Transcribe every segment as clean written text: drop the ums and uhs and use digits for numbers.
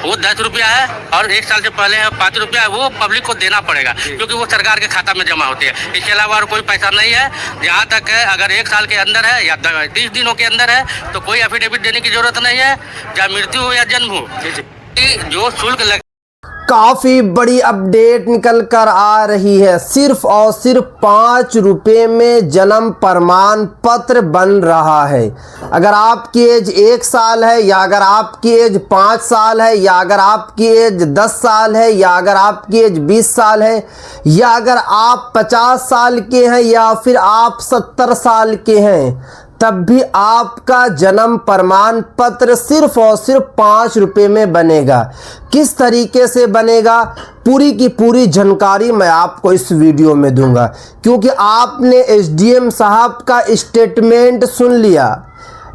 वो 10 रुपया है और 1 साल से पहले 5 रुपया है, वो पब्लिक को देना पड़ेगा क्योंकि वो सरकार के खाता में जमा होती है। इसके अलावा और कोई पैसा नहीं है। जहाँ तक है अगर 1 साल के अंदर है या 30 दिनों के अंदर है तो कोई एफिडेविट देने की जरूरत नहीं है, चाहे मृत्यु हो या जन्म हो। जो शुल्क लग काफी बड़ी अपडेट निकल कर आ रही है। सिर्फ और सिर्फ 5 रुपये में जन्म प्रमाण पत्र बन रहा है। अगर आपकी एज 1 साल है या अगर आपकी एज 5 साल है या अगर आपकी एज 10 साल है या अगर आपकी एज 20 साल है या अगर आप 50 साल के हैं या फिर आप 70 साल के हैं, तब भी आपका जन्म प्रमाण पत्र सिर्फ और सिर्फ 5 रुपये में बनेगा। किस तरीके से बनेगा, पूरी की पूरी जानकारी मैं आपको इस वीडियो में दूंगा, क्योंकि आपने एसडीएम साहब का स्टेटमेंट सुन लिया।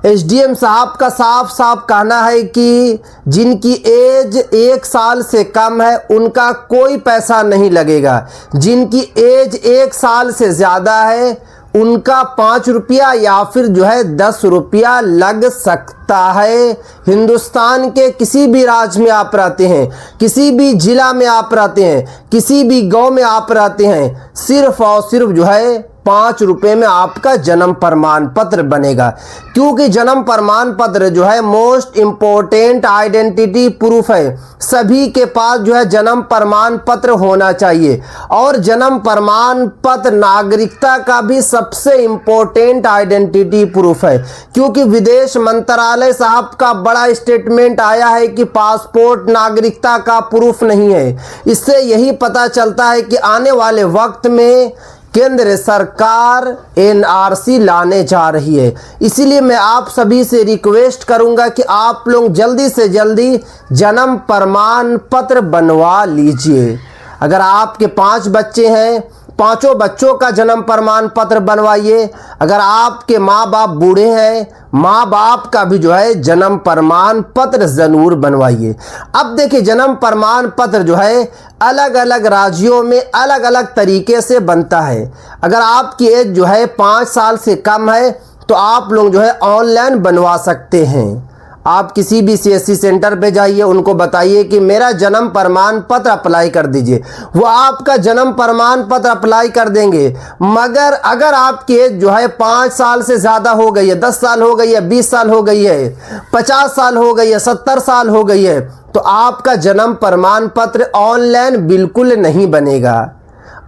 एसडीएम साहब का साफ साफ कहना है कि जिनकी एज 1 साल से कम है उनका कोई पैसा नहीं लगेगा, जिनकी एज 1 साल से ज़्यादा है उनका 5 रुपया या फिर जो है 10 रुपया लग सकता है। हिंदुस्तान के किसी भी राज्य में आप रहते हैं, किसी भी जिला में आप रहते हैं, किसी भी गांव में आप रहते हैं, सिर्फ और सिर्फ जो है 5 रुपये में आपका जन्म प्रमाण पत्र बनेगा। क्योंकि जन्म प्रमाण पत्र जो है मोस्ट इम्पोर्टेंट आइडेंटिटी प्रूफ है। सभी के पास जो है जन्म प्रमाण पत्र होना चाहिए और जन्म प्रमाण पत्र नागरिकता का भी सबसे इम्पोर्टेंट आइडेंटिटी प्रूफ है। क्योंकि विदेश मंत्रालय साहब का बड़ा स्टेटमेंट आया है कि पासपोर्ट नागरिकता का प्रूफ नहीं है। इससे यही पता चलता है कि आने वाले वक्त में केंद्र सरकार एनआरसी लाने जा रही है। इसीलिए मैं आप सभी से रिक्वेस्ट करूंगा कि आप लोग जल्दी से जल्दी जन्म प्रमाण पत्र बनवा लीजिए। अगर आपके 5 बच्चे हैं, 5 बच्चों का जन्म प्रमाण पत्र बनवाइए। अगर आपके माँ बाप बूढ़े हैं, माँ बाप का भी जो है जन्म प्रमाण पत्र ज़रूर बनवाइए। अब देखिए, जन्म प्रमाण पत्र जो है अलग अलग राज्यों में अलग अलग तरीके से बनता है। अगर आपकी एज जो है 5 साल से कम है तो आप लोग जो है ऑनलाइन बनवा सकते हैं। आप किसी भी सीएससी सेंटर पे जाइए, उनको बताइए कि मेरा जन्म प्रमाण पत्र अप्लाई कर दीजिए, वो आपका जन्म प्रमाण पत्र अप्लाई कर देंगे। मगर अगर आपकी एज जो है 5 साल से ज़्यादा हो गई है, 10 साल हो गई है, 20 साल हो गई है, 50 साल हो गई है, 70 साल हो गई है, तो आपका जन्म प्रमाण पत्र ऑनलाइन बिल्कुल नहीं बनेगा।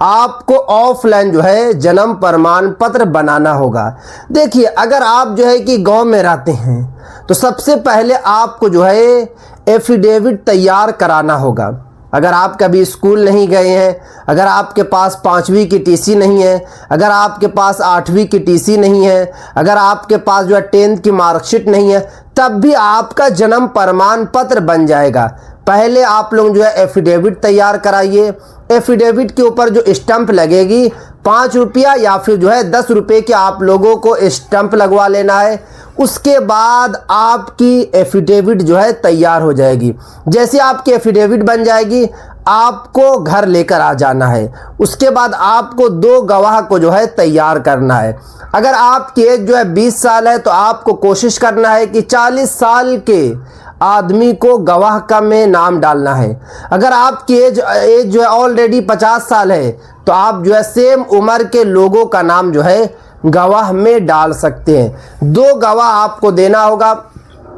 आपको ऑफलाइन जो है जन्म प्रमाण पत्र बनाना होगा। देखिए, अगर आप जो है कि गांव में रहते हैं तो सबसे पहले आपको जो है एफिडेविट तैयार कराना होगा। अगर आप कभी स्कूल नहीं गए हैं, अगर आपके पास 5वीं की टीसी नहीं है, अगर आपके पास 8वीं की टीसी नहीं है, अगर आपके पास जो है 10th की मार्कशीट नहीं है, तब भी आपका जन्म प्रमाण पत्र बन जाएगा। पहले आप लोग जो है एफिडेविट तैयार कराइए। एफिडेविट के ऊपर जो स्टंप लगेगी 5 रुपया या फिर जो है 10 रुपये के आप लोगों को स्टंप लगवा लेना है। उसके बाद आपकी एफिडेविट जो है तैयार हो जाएगी। जैसे आपकी एफिडेविट बन जाएगी, आपको घर लेकर आ जाना है। उसके बाद आपको 2 गवाह को जो है तैयार करना है। अगर आपकी एज जो है 20 साल है तो आपको कोशिश करना है कि 40 साल के आदमी को गवाह का में नाम डालना है। अगर आपकी एज जो है ऑलरेडी 50 साल है तो आप जो है सेम उम्र के लोगों का नाम जो है गवाह में डाल सकते हैं। 2 गवाह आपको देना होगा।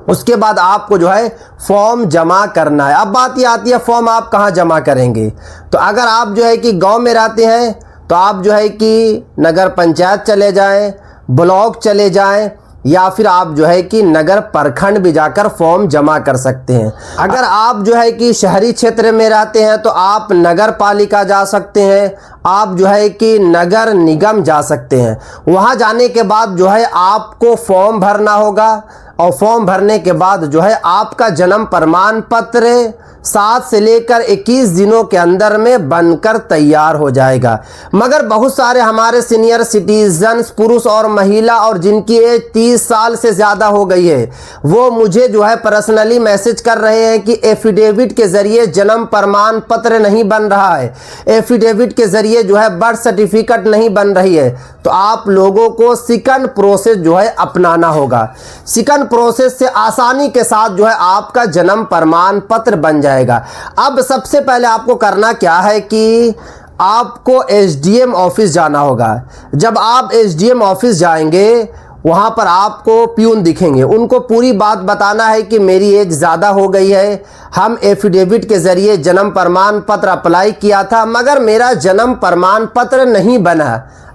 उसके बाद आपको जो है फॉर्म जमा करना है। अब बात ये आती है फॉर्म आप कहाँ जमा करेंगे। तो अगर आप जो है कि गांव में रहते हैं तो आप जो है कि नगर पंचायत चले जाएं, ब्लॉक चले जाएं, या फिर आप जो है कि नगर प्रखंड भी जाकर फॉर्म जमा कर सकते हैं। अगर आप जो है कि शहरी क्षेत्र में रहते हैं तो आप नगर पालिका जा सकते हैं, आप जो है कि नगर निगम जा सकते हैं। वहाँ जाने के बाद जो है आपको फॉर्म भरना होगा और फॉर्म भरने के बाद जो है आपका जन्म प्रमाण पत्र 7 से लेकर 21 दिनों के अंदर में बनकर तैयार हो जाएगा। मगर बहुत सारे हमारे सीनियर सिटीजन्स पुरुष और महिला और जिनकी एज 30 साल से ज़्यादा हो गई है वो मुझे जो है पर्सनली मैसेज कर रहे हैं कि एफिडेविट के ज़रिए जन्म प्रमाण पत्र नहीं बन रहा है, एफिडेविट के ज़रिए जो है बर्थ सर्टिफिकेट नहीं बन रही है। तो आप लोगों को सेकंड प्रोसेस जो है अपनाना होगा। सेकंड प्रोसेस से आसानी के साथ जो है आपका जन्म प्रमाण पत्र बन जाएगा। अब सबसे पहले आपको करना क्या है कि आपको एसडीएम ऑफिस जाना होगा। जब आप एसडीएम ऑफिस जाएंगे वहाँ पर आपको प्यून दिखेंगे, उनको पूरी बात बताना है कि मेरी एज ज़्यादा हो गई है, हम एफिडेविट के ज़रिए जन्म प्रमाण पत्र अप्लाई किया था मगर मेरा जन्म प्रमाण पत्र नहीं बना।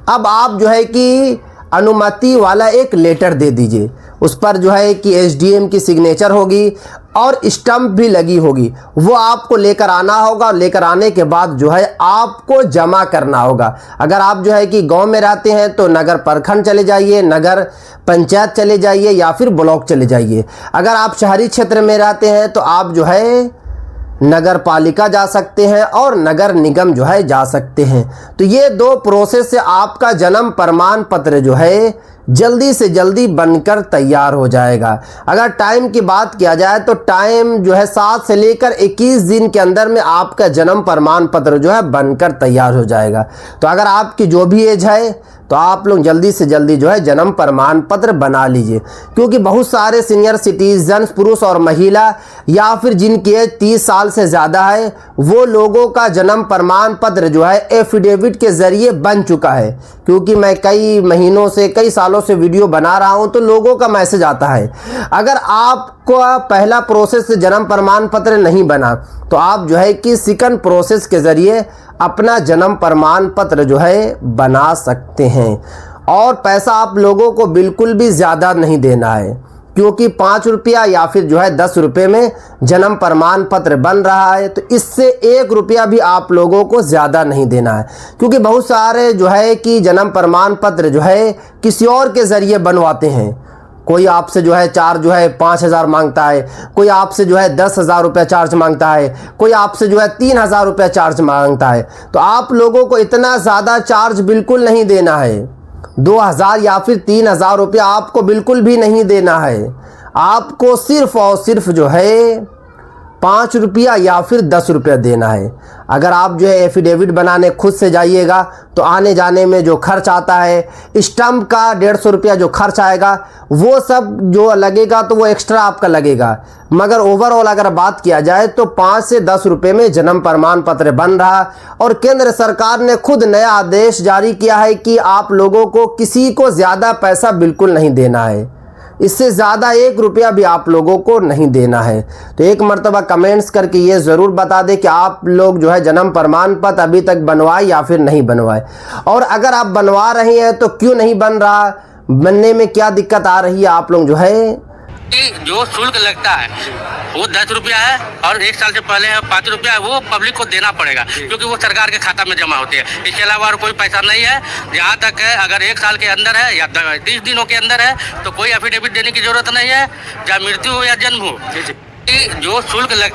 अब आप जो है कि अनुमति वाला एक लेटर दे दीजिए, उस पर जो है कि एसडीएम की सिग्नेचर होगी और स्टंप भी लगी होगी, वो आपको लेकर आना होगा। लेकर आने के बाद जो है आपको जमा करना होगा। अगर आप जो है कि गांव में रहते हैं तो नगर प्रखंड चले जाइए, नगर पंचायत चले जाइए या फिर ब्लॉक चले जाइए। अगर आप शहरी क्षेत्र में रहते हैं तो आप जो है नगर पालिका जा सकते हैं और नगर निगम जो है जा सकते हैं। तो ये 2 प्रोसेस से आपका जन्म प्रमाण पत्र जो है जल्दी से जल्दी बनकर तैयार हो जाएगा। अगर टाइम की बात किया जाए तो टाइम जो है 7 से लेकर 21 दिन के अंदर में आपका जन्म प्रमाण पत्र जो है बनकर तैयार हो जाएगा। तो अगर आपकी जो भी एज है तो आप लोग जल्दी से जल्दी जो है जन्म प्रमाण पत्र बना लीजिए, क्योंकि बहुत सारे सीनियर सिटीजन्स पुरुष और महिला या फिर जिनकी एज 30 साल से ज़्यादा है वो लोगों का जन्म प्रमाण पत्र जो है एफिडेविट के ज़रिए बन चुका है। क्योंकि मैं कई महीनों से कई सालों से वीडियो बना रहा हूं तो लोगों का मैसेज आता है। अगर आपको पहला प्रोसेस जन्म प्रमाण पत्र नहीं बना तो आप जो है कि सेकंड प्रोसेस के ज़रिए अपना जन्म प्रमाण पत्र जो है बना सकते हैं। और पैसा आप लोगों को बिल्कुल भी ज़्यादा नहीं देना है, क्योंकि 5 रुपया या फिर जो है 10 रुपये में जन्म प्रमाण पत्र बन रहा है। तो इससे 1 रुपया भी आप लोगों को ज़्यादा नहीं देना है, क्योंकि बहुत सारे जो है कि जन्म प्रमाण पत्र जो है किसी और के ज़रिए बनवाते हैं। कोई आपसे जो है चार्ज जो है 5,000 मांगता है, कोई आपसे जो है 10,000 रुपये चार्ज मांगता है, कोई आपसे जो है 3,000 रुपये चार्ज मांगता है। तो आप लोगों को इतना ज़्यादा चार्ज बिल्कुल नहीं देना है। 2,000 या फिर 3,000 रुपया आपको बिल्कुल भी नहीं देना है। आपको सिर्फ और सिर्फ जो है 5 रुपया या फिर 10 रुपया देना है। अगर आप जो है एफिडेविट बनाने खुद से जाइएगा तो आने जाने में जो खर्च आता है, स्टंप का 150 रुपया जो खर्च आएगा वो सब जो लगेगा तो वो एक्स्ट्रा आपका लगेगा। मगर ओवरऑल अगर बात किया जाए तो 5 से 10 रुपये में जन्म प्रमाण पत्र बन रहा। और केंद्र सरकार ने खुद नया आदेश जारी किया है कि आप लोगों को किसी को ज़्यादा पैसा बिल्कुल नहीं देना है, इससे ज़्यादा 1 रुपया भी आप लोगों को नहीं देना है। तो एक मर्तबा कमेंट्स करके ये ज़रूर बता दें कि आप लोग जो है जन्म प्रमाण पत्र अभी तक बनवाए या फिर नहीं बनवाए, और अगर आप बनवा रहे हैं तो क्यों नहीं बन रहा, बनने में क्या दिक्कत आ रही है। आप लोग जो है कि जो शुल्क लगता है वो 10 रुपया है और 1 साल से पहले 5 रुपया है, वो पब्लिक को देना पड़ेगा क्योंकि वो सरकार के खाता में जमा होते हैं। इसके अलावा और कोई पैसा नहीं है। जहाँ तक है अगर 1 साल के अंदर है या 30 दिनों के अंदर है तो कोई एफिडेविट देने की जरूरत नहीं है, चाहे मृत्यु हो या जन्म हो। कि जो शुल्क लगता